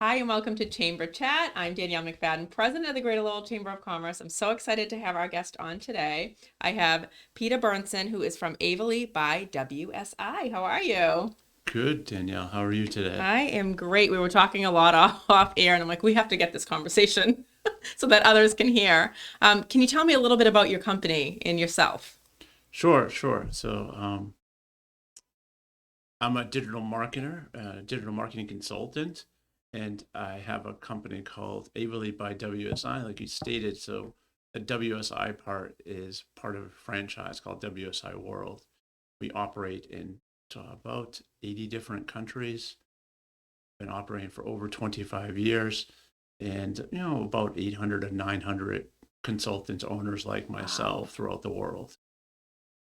Hi, and welcome to Chamber Chat. I'm Danielle McFadden, president of the Greater Lowell Chamber of Commerce. I'm so excited to have our guest on today. I have Peter Berson, who is from Aveli by WSI. How are you? Good, Danielle. How are you today? I am great. We were talking a lot off air, and I'm like, we have to get this conversation so that others can hear. Can you tell me a little bit about your company and yourself? Sure. I'm a digital marketer, digital marketing consultant, and I have a company called Aveli by WSI, like you stated. So the WSI part is part of a franchise called WSI World. We operate in about 80 different countries. Been operating for over 25 years, and about 800 to 900 consultants, owners like Wow. myself throughout the world.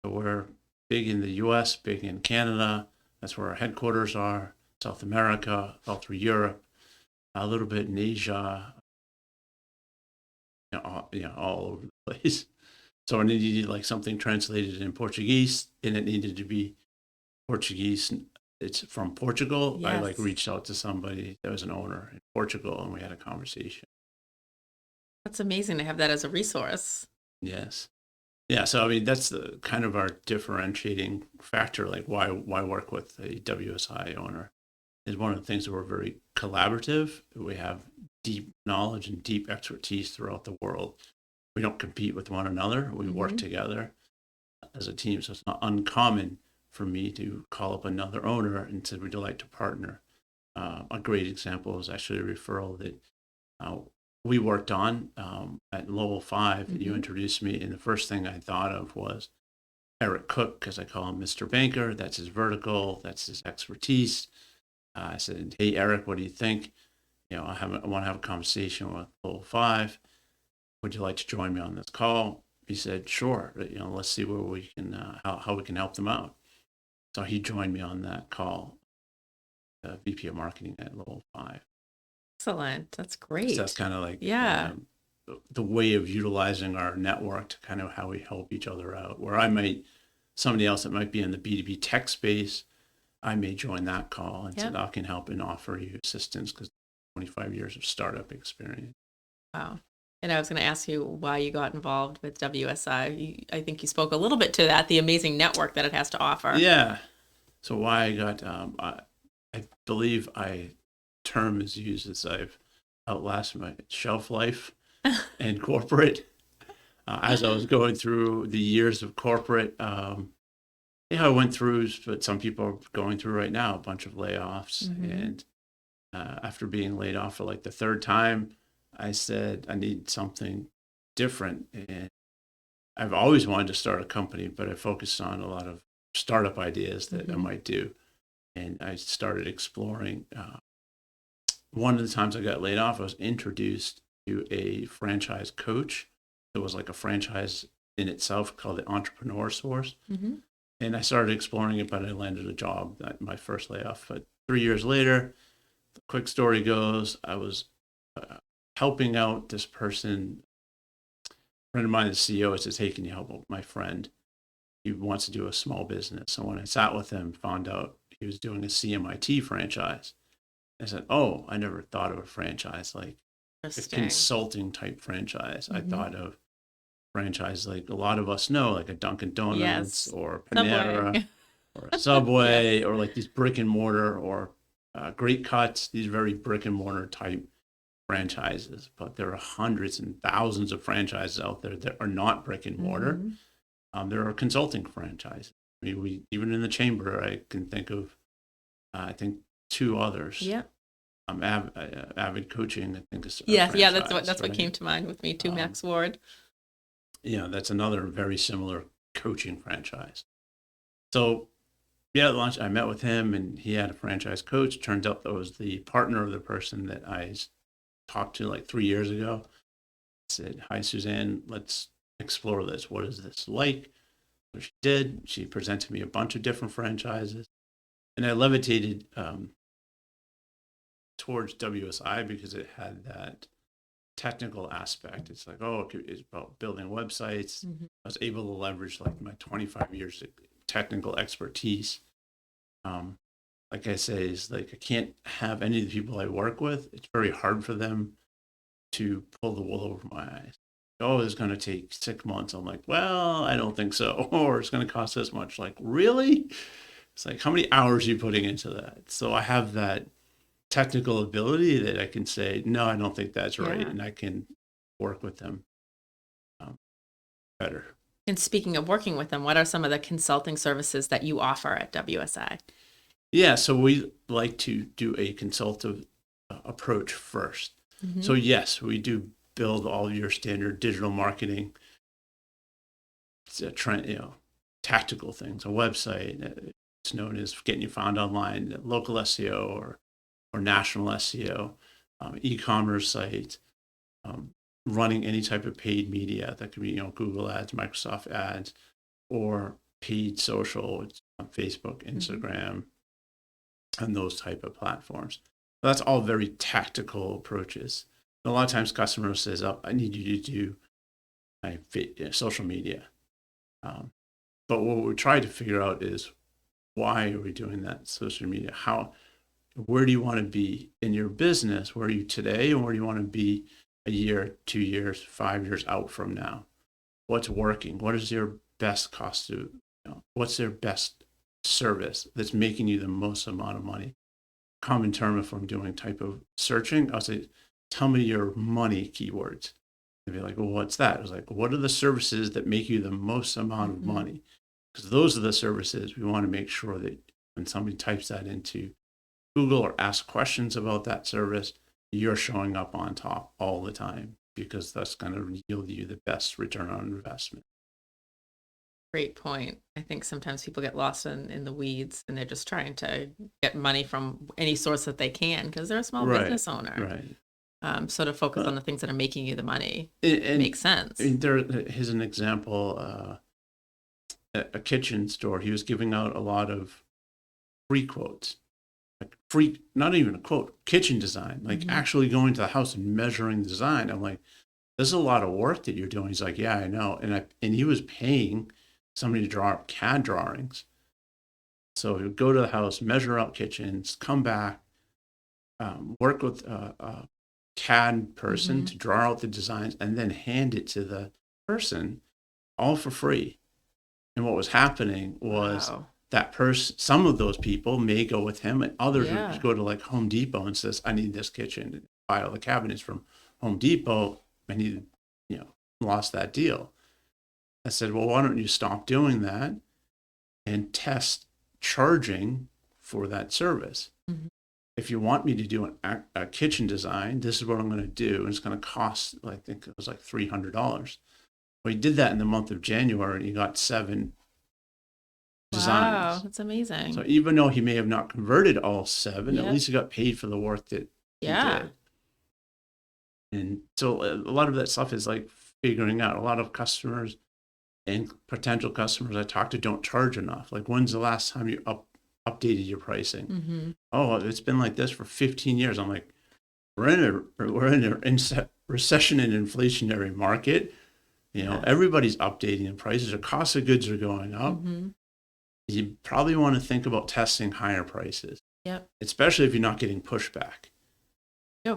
So we're big in the US, big in Canada. That's where our headquarters are. South America, all through Europe, a little bit in Asia, all over the place. So I needed like something translated in Portuguese, and it needed to be Portuguese. It's from Portugal. I like Yes, reached out to somebody that was an owner in Portugal, and we had a conversation. that's amazing to have that as a resource. Yes. Yeah, so I mean that's the kind of our differentiating factor, like why work with a WSI owner is one of the things that we're very collaborative. We have deep knowledge and deep expertise throughout the world. We don't compete with one another. We work Hmm. together as a team. So it's not uncommon for me to call up another owner and say, we'd like to partner. A great example is actually a referral that uh, we worked on at Lowell 5 that you Hmm. introduced me. And the first thing I thought of was Eric Cook, because I call him Mr. Banker. That's his vertical, that's his expertise. I said, "Hey Eric, what do you think? I want to have a conversation with Level Five. Would you like to join me on this call?" He said, "Sure. Let's see where we can how we can help them out." So he joined me on that call, VP of Marketing at Level Five. Excellent. That's So that's great. kind of like Yeah. the way of utilizing our network to kind of how we help each other out. Where I might somebody else that might be in the B2B tech space, I may join that call and said, Yep. I can help and offer you assistance because 25 years of startup experience. Wow. And I was going to ask you why you got involved with WSI. I think you spoke a little bit to that, the amazing network that it has to offer. Yeah. So why I got, I believe I term is used as I've outlasted my shelf life in corporate. As I was going through the years of corporate, I went through what some people are going through right now, a bunch of layoffs. Hmm. And after being laid off for like the third time, I said, I need something different. And I've always wanted to start a company, but I focused on a lot of startup ideas that I Hmm. might do. And I started exploring. One of the times I got laid off, I was introduced to a franchise coach. It was like a franchise in itself called the Entrepreneur Source. Hmm. And I started exploring it, but I landed a job at my first layoff. But 3 years later, the quick story goes, I was uh, helping out this person, friend of mine, the CEO, says, "Hey, can you help my friend? He wants to do a small business." So when I sat with him, found out he was doing a CMIT franchise. I said, "Oh, I never thought of a franchise like a Interesting. consulting type franchise. I Hmm. thought of franchise like a lot of us know, like a Dunkin' Donuts Yes. or Subway. Panera or a Yes. Subway or like these brick and mortar or Great Cuts, these very brick and mortar type franchises. But there are hundreds and thousands of franchises out there that are not brick and mortar. Hmm. There are consulting franchises. I mean, we even in the chamber, I can think of, I think two others. Yep. Avid Coaching, I think, is a Yes. Yeah. That's franchise, what came right? to mind with me too. Um, Max Ward. that's another very similar coaching franchise. So yeah, at lunch, I met with him and he had a franchise coach. Turns out that was the partner of the person that I talked to like 3 years ago. I said, "Hi, Suzanne, let's explore this. What is this like?" So she did. She presented me a bunch of different franchises. And I levitated towards WSI because it had that technical aspect. It's like, oh, it's about building websites. Hmm. I was able to leverage like my 25 years of technical expertise. Um, like I say, is like I can't have any of the people I work with. It's very hard for them to pull the wool over my eyes. Oh, it's going to take 6 months. I'm like, well, I don't think so. Or it's going to cost this much. Like, really? It's like, how many hours are you putting into that? So I have that technical ability that I can say, no, I don't think that's right. Yeah. And I can work with them better. And speaking of working with them, what are some of the consulting services that you offer at WSI? Yeah, so we like to do a consultative approach first. Mm-hmm. So yes, we do build all your standard digital marketing, trend, tactical things, a website. It's known as getting you found online, local SEO or national SEO, e-commerce site, running any type of paid media that could be Google ads, Microsoft ads, or paid social, Facebook, Instagram, and those type of platforms. So that's all very tactical approaches. And a lot of times customers says, oh, I need you to do my social media. But what we try to figure out is, why are we doing that social media? Where do you want to be in your business? Where are you today? And where do you want to be a year, 2 years, 5 years out from now? What's working? What is your best cost to, what's their best service that's making you the most amount of money? Common term, if I'm doing type of searching, I'll say, tell me your money keywords. They'd be like, well, what's that? I was like, what are the services that make you the most amount of money? Because those are the services we want to make sure that when somebody types that into Google or asks questions about that service, you're showing up on top all the time, because that's going to yield you the best return on investment. Great point. I think sometimes people get lost in the weeds and they're just trying to get money from any source that they can because they're a small business owner. Right. So to focus on the things that are making you the money and makes sense. Here's an example. A kitchen store, he was giving out a lot of free quotes, like free, not even a quote, kitchen design, like actually going to the house and measuring the design. I'm like, this is a lot of work that you're doing. He's like, yeah, I know. And he was paying somebody to draw up CAD drawings. So he would go to the house, measure out kitchens, come back, work with a CAD person to draw out the designs, and then hand it to the person, all for free. And what was happening was that person, some of those people may go with him, and others would go to like Home Depot and says, I need this kitchen, and buy all the cabinets from Home Depot, and he, lost that deal. I said, well, why don't you stop doing that and test charging for that service? If you want me to do a kitchen design, this is what I'm going to do. And it's going to cost, I think it was like $300. Well, he did that in the month of January, and he got 7 designs. Wow, that's amazing. So even though he may have not converted all 7, at least he got paid for the work that he did. And so a lot of that stuff is like figuring out. A lot of customers and potential customers I talk to don't charge enough. Like, when's the last time you updated your pricing? Oh, it's been like this for 15 years. I'm like, we're in a recession and inflationary market. Everybody's updating the prices. The cost of goods are going up. You probably want to think about testing higher prices. Yep. Especially if you're not getting pushback.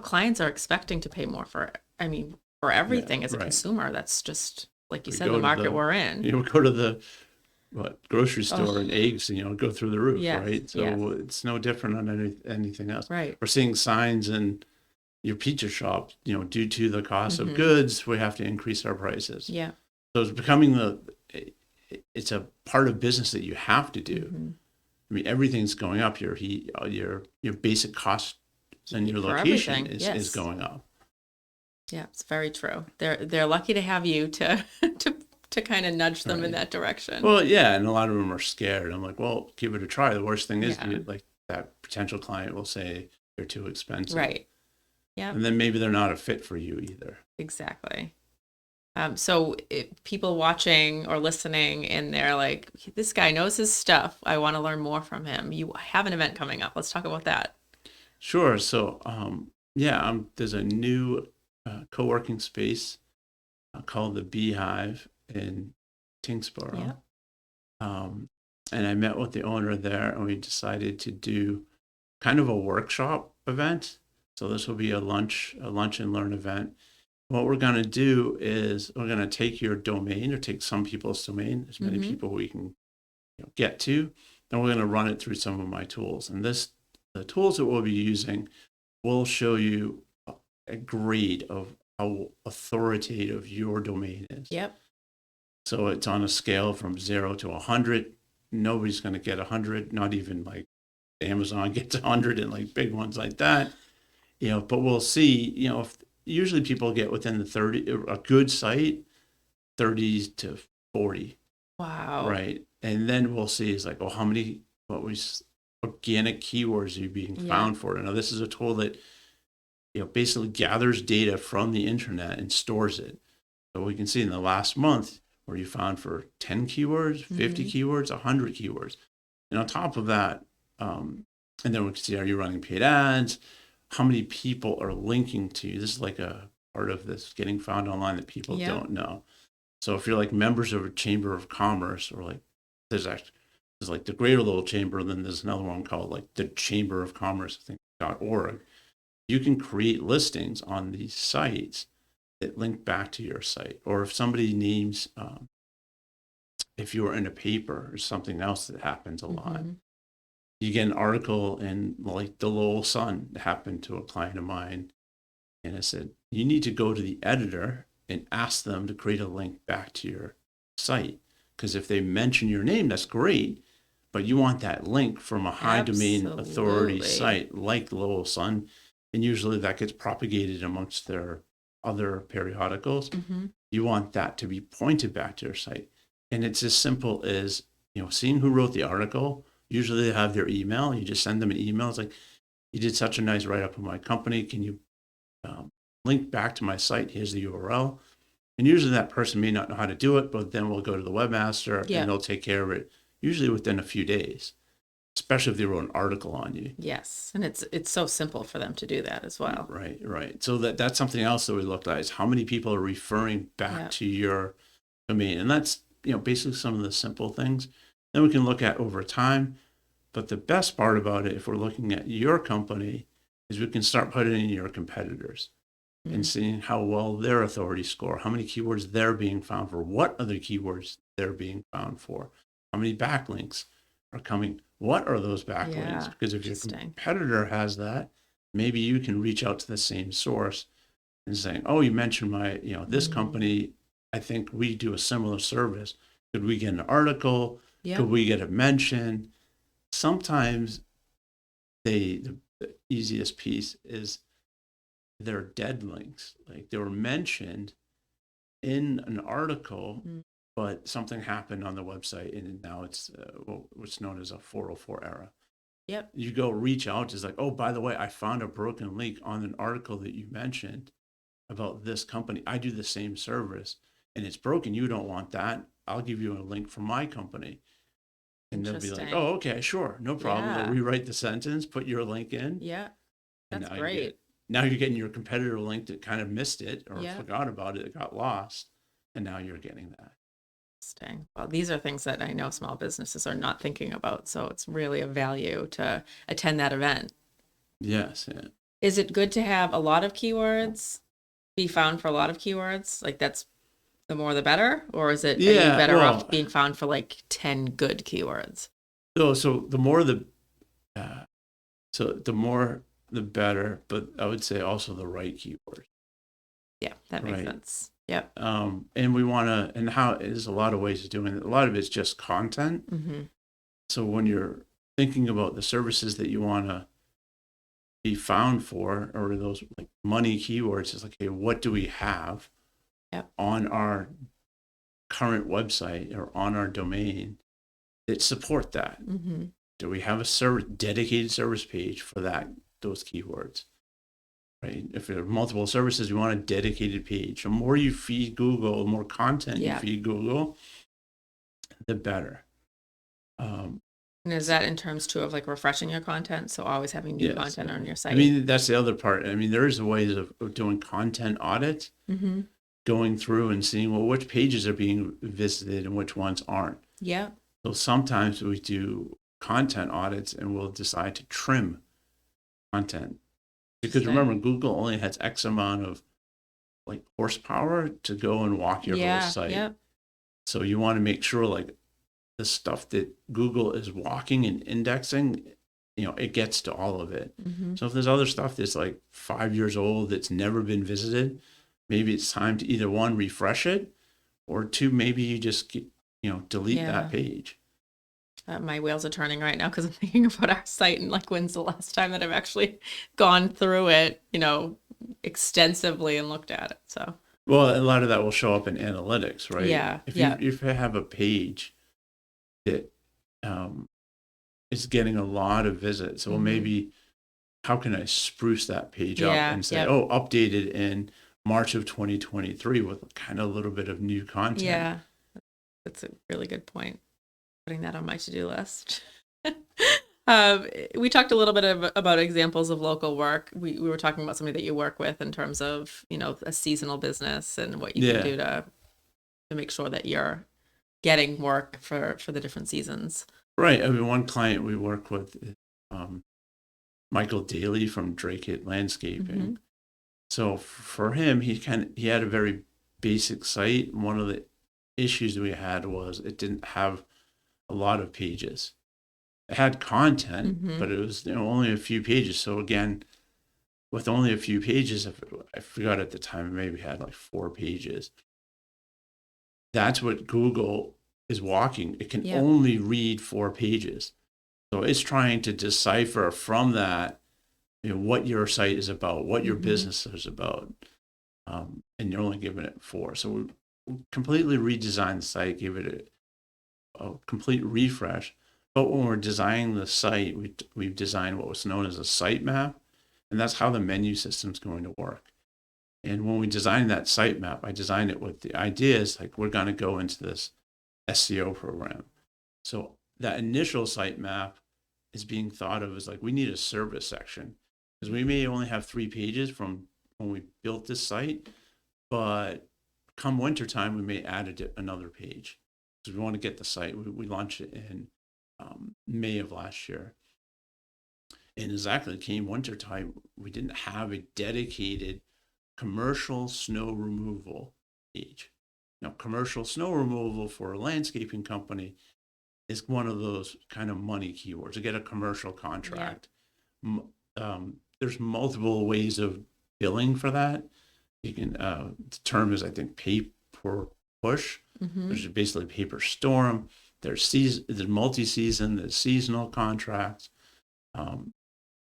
Clients are expecting to pay more for everything as a consumer. That's just, like you said, the market we're in. You go to the grocery store and eggs, go through the roof, right? So it's no different on anything else. Right. We're seeing signs in your pizza shop, due to the cost of goods, we have to increase our prices. Yeah. So it's becoming it's a part of business that you have to do. I mean, everything's going up. Your heat, your basic costs and your location is going up. Yeah, it's very true. They're lucky to have you to kind of nudge them in that direction. Well, yeah, and a lot of them are scared. I'm like, well, give it a try. The worst thing is, like, that potential client will say they're too expensive. Right. Yeah. And then maybe they're not a fit for you either. Exactly. So people watching or listening, and they're like, this guy knows his stuff. I want to learn more from him. You have an event coming up. Let's talk about that. Sure. So, there's a new co-working space called the Beehive in Tingsboro. and I met with the owner there, and we decided to do kind of a workshop event. So this will be a lunch and learn event. What we're going to do is we're going to take your domain, or take some people's domain, as many people we can get to, and we're going to run it through some of my tools. And the tools that we'll be using will show you a grade of how authoritative your domain is. Yep. So it's on a scale from 0 to 100. Nobody's going to get 100, not even like Amazon gets 100 and like big ones like that. But we'll see, if usually people get within the 30, a good site, 30 to 40. Wow. Right. And then we'll see is like, organic keywords are you being found for? Now, this is a tool that, basically gathers data from the internet and stores it. So we can see in the last month where you found for 10 keywords, 50 keywords, 100 keywords. And on top of that, and then we can see, are you running paid ads? How many people are linking to you? This is like a part of this getting found online that people don't know. So if you're like members of a chamber of commerce, or like there's like the Greater Lowell Chamber, and then there's another one called like the Chamber of Commerce, I think, .org. You can create listings on these sites that link back to your site. Or if somebody names, if you were in a paper or something else that happens a lot, you get an article in like the Lowell Sun that happened to a client of mine. And I said, you need to go to the editor and ask them to create a link back to your site. Because if they mention your name, that's great. But you want that link from a high domain authority site like Lowell Sun. And usually that gets propagated amongst their other periodicals. You want that to be pointed back to your site. And it's as simple as, seeing who wrote the article. Usually they have their email. You just send them an email. It's like, you did such a nice write-up of my company. Can you link back to my site? Here's the URL. And usually that person may not know how to do it, but then we'll go to the webmaster and they'll take care of it, usually within a few days, especially if they wrote an article on you. Yes. And it's so simple for them to do that as well. Right. So that's something else that we looked at, is how many people are referring back to your domain. And that's, basically some of the simple things. Then we can look at over time. But the best part about it, if we're looking at your company, is we can start putting in your competitors and seeing how well their authority score, how many keywords they're being found for, what other keywords they're being found for, how many backlinks are coming, what are those backlinks? Because if your competitor has that, maybe you can reach out to the same source and saying, oh, you mentioned my, this company, I think we do a similar service. Could we get an article? Could we get a mention? Sometimes the easiest piece is they're dead links. Like they were mentioned in an article, but something happened on the website, and now it's what's known as a 404 error. You go reach out, it's like, oh, by the way, I found a broken link on an article that you mentioned about this company. I do the same service, and it's broken. You don't want that. I'll give you a link from my company. And they'll be like, oh, okay, sure, no problem. They'll rewrite the sentence, put your link in. That's great. Now you're getting your competitor link that kind of missed it or forgot about it. It got lost. And now you're getting that. Interesting. Well, these are things that I know small businesses are not thinking about. So it's really a value to attend that event. Yes. Yeah. Is it good to have a lot of keywords, be found for a lot of keywords? Like that's the more the better? Or is it are you better off being found for like 10 good keywords? So the more the better, but I would say also the right keyword. Yeah, that makes sense. Yep. And we want to, and how there's a lot of ways of doing it. A lot of it's just content. So when you're thinking about the services that you want to be found for, or those like money keywords, it's like, okay, what do we have on our current website or on our domain that support that? Do we have a dedicated service page for those keywords? Right. If there are multiple services, you want a dedicated page. The more you feed Google, the more content you feed Google, the better. And is that in terms too of like refreshing your content? So always having new content on your site. I mean, that's the other part. I mean, there is ways of doing content audits, going through and seeing, well, which pages are being visited and which ones aren't. So So sometimes we do content audits and we'll decide to trim content because remember, Google only has X amount of like horsepower to go and walk your whole site. Yeah. So you want to make sure like the stuff that Google is walking and indexing, it gets to all of it. So if there's other stuff that's like 5 years old that's never been visited, maybe it's time to either one, refresh it, or two, maybe you just delete that page. My wheels are turning right now because I'm thinking about our site and like when's the last time that I've actually gone through it, extensively and looked at it. So well, a lot of that will show up in analytics, right? Yeah. If you have a page that is getting a lot of visits, so maybe how can I spruce that page up and say, oh, updated in March of 2023 with kind of a little bit of new content. Yeah, that's a really good point. Putting that on my to-do list. We talked a little bit about examples of local work. We were talking about somebody that you work with in terms of, a seasonal business and what you can do to make sure that you're getting work for the different seasons. Right. I mean, one client we work with is Michael Daly from Drake Landscaping. So for him, he had a very basic site. One of the issues we had was it didn't have a lot of pages. It had content, but it was only a few pages. So again, with only a few pages, I forgot at the time, maybe had like 4 pages. That's what Google is walking. It can only read 4 pages. So it's trying to decipher from that, what your site is about, what your business is about. And you're only giving it 4. So we completely redesigned the site, gave it a complete refresh. But when we're designing the site, we've designed what was known as a site map, and that's how the menu system is going to work. And when we designed that site map, I designed it with the ideas like we're going to go into this SEO program. So that initial site map is being thought of as like we need a service section because we may only have 3 pages from when we built this site, but come wintertime, we may add another page. We want to get the site. We launched it in May of last year. And exactly came wintertime, we didn't have a dedicated commercial snow removal page. Now, commercial snow removal for a landscaping company is one of those kind of money keywords to get a commercial contract. There's multiple ways of billing for that. You can, the term is, I think, pay per push. There's basically pay per storm. There's multi-season, there's seasonal contracts.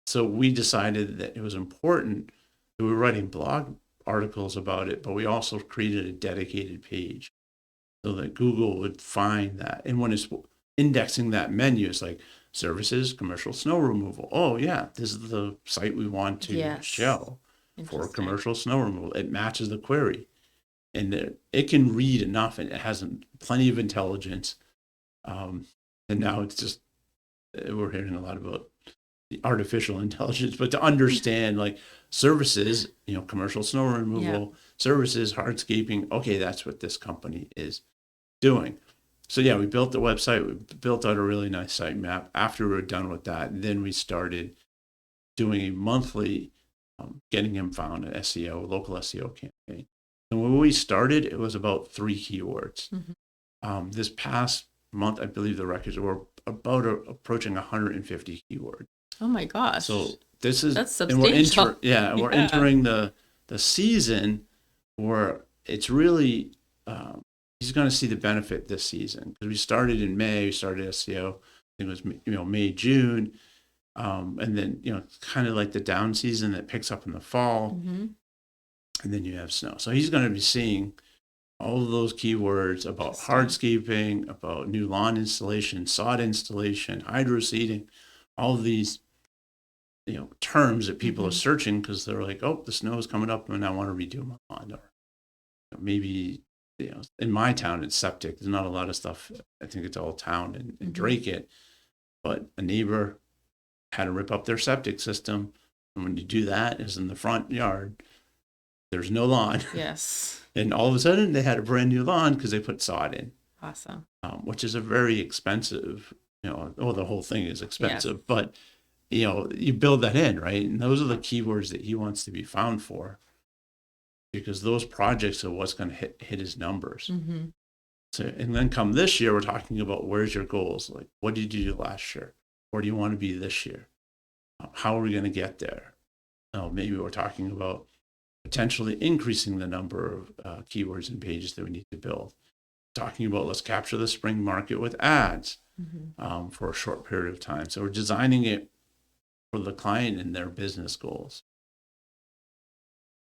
So we decided that it was important that we were writing blog articles about it, but we also created a dedicated page so that Google would find that. And when it's indexing that menu, it's like services, commercial snow removal. Oh yeah, this is the site we want to show for commercial snow removal. It matches the query. And it can read enough, and it has plenty of intelligence. And now it's just, we're hearing a lot about the artificial intelligence, but to understand like services, commercial snow removal, services, hardscaping, okay, that's what this company is doing. So yeah, we built the website, we built out a really nice site map. After we were done with that, then we started doing a monthly getting him found an SEO, local SEO campaign. And when we started, it was about 3 keywords. This past month, I believe the records were about approaching 150 keywords. Oh my gosh! So that's substantial. And we're entering the season where it's really he's going to see the benefit this season because we started in May. We started SEO. I think it was May, June, and then kind of like the down season that picks up in the fall. And then you have snow. So he's going to be seeing all of those keywords about hardscaping, about new lawn installation, sod installation, hydro seeding, all of these, terms that people are searching because they're like, oh, the snow is coming up and I want to redo my lawn. Or maybe, in my town, it's septic. There's not a lot of stuff. I think it's all town and Drake it. But a neighbor had to rip up their septic system. And when you do that, it's in the front yard. There's no lawn. Yes. And all of a sudden they had a brand new lawn because they put sod in. Awesome. which is a very expensive, the whole thing is expensive, but you build that in, right? And those are the keywords that he wants to be found for, because those projects are what's going to hit his numbers. Mm-hmm. So, and then come this year, we're talking about where's your goals? Like, what did you do last year? Where do you want to be this year? How are we going to get there? Maybe we're talking about potentially increasing the number of keywords and pages that we need to build. Talking about let's capture the spring market with ads for a short period of time. So we're designing it for the client and their business goals.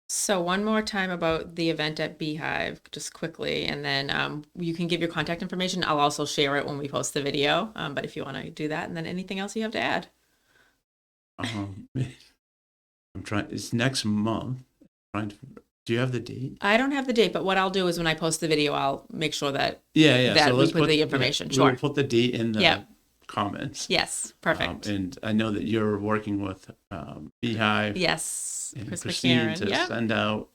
So one more time about the event at Beehive, just quickly, and then you can give your contact information. I'll also share it when we post the video, but if you want to do that, and then anything else you have to add. I'm trying. It's next month. Do you have the date? I don't have the date, but what I'll do is when I post the video, I'll make sure that that so we put the information. Sure. We'll put the date in the comments. Yes, perfect. And I know that you're working with Beehive. Yes, and Chris Christine McCarran. to send out.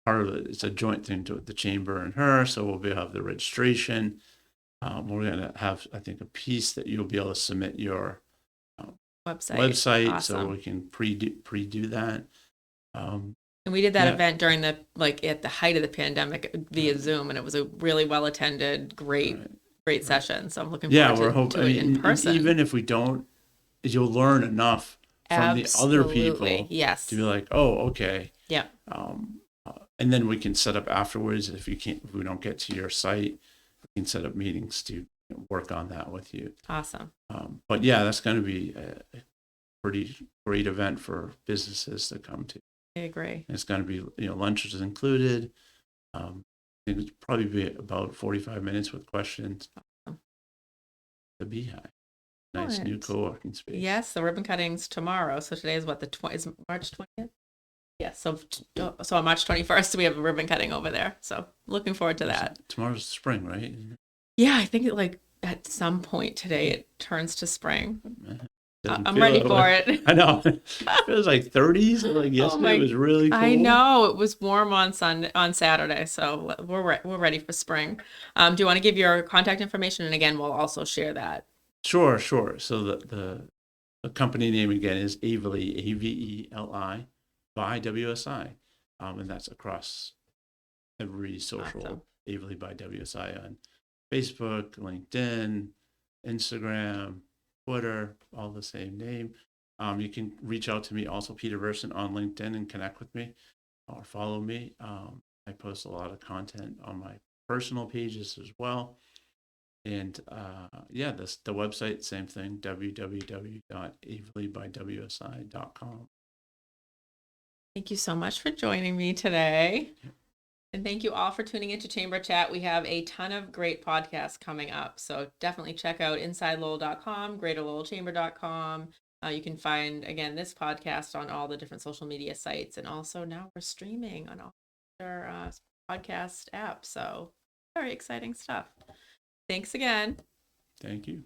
Part of it, it's a joint thing to the chamber and her, so we'll have the registration. We're going to have, I think, a piece that you'll be able to submit your website Awesome. so we can pre-do that. And we did that event during at the height of the pandemic via Zoom, and it was a really well attended, great session. So I'm looking forward to it in person. Even if we don't, you'll learn enough from the other people to be like, oh, okay. Yeah. And then we can set up afterwards. If we don't get to your site, we can set up meetings to work on that with you. Awesome. But that's going to be a pretty great event for businesses to come to. I agree. And it's going to be, lunch is included. I think it'll probably be about 45 minutes with questions. Awesome. The Beehive. Nice new co-working space. Yes, the ribbon cutting's tomorrow. So today is is March 20th? Yes, so on March 21st, we have a ribbon cutting over there. So looking forward to that. Tomorrow's spring, right? Yeah, I think at some point today it turns to spring. I'm ready for it. I know. It was like 30s. Like yesterday was really cool. I know. It was warm on Saturday, so we're ready for spring. Do you want to give your contact information? And again, we'll also share that. Sure. So the company name again is Aveli, Aveli, by WSI. And that's across every social. Awesome. Aveli by WSI on Facebook, LinkedIn, Instagram, Twitter, all the same name. You can reach out to me also, Peter Berson, on LinkedIn and connect with me or follow me. I post a lot of content on my personal pages as well. And the website, same thing, www.avelibywsi.com. Thank you so much for joining me today. Yeah. And thank you all for tuning into Chamber Chat. We have a ton of great podcasts coming up. So definitely check out InsideLowell.com, GreaterLowellChamber.com. You can find, again, this podcast on all the different social media sites. And also now we're streaming on all our podcast apps. So very exciting stuff. Thanks again. Thank you.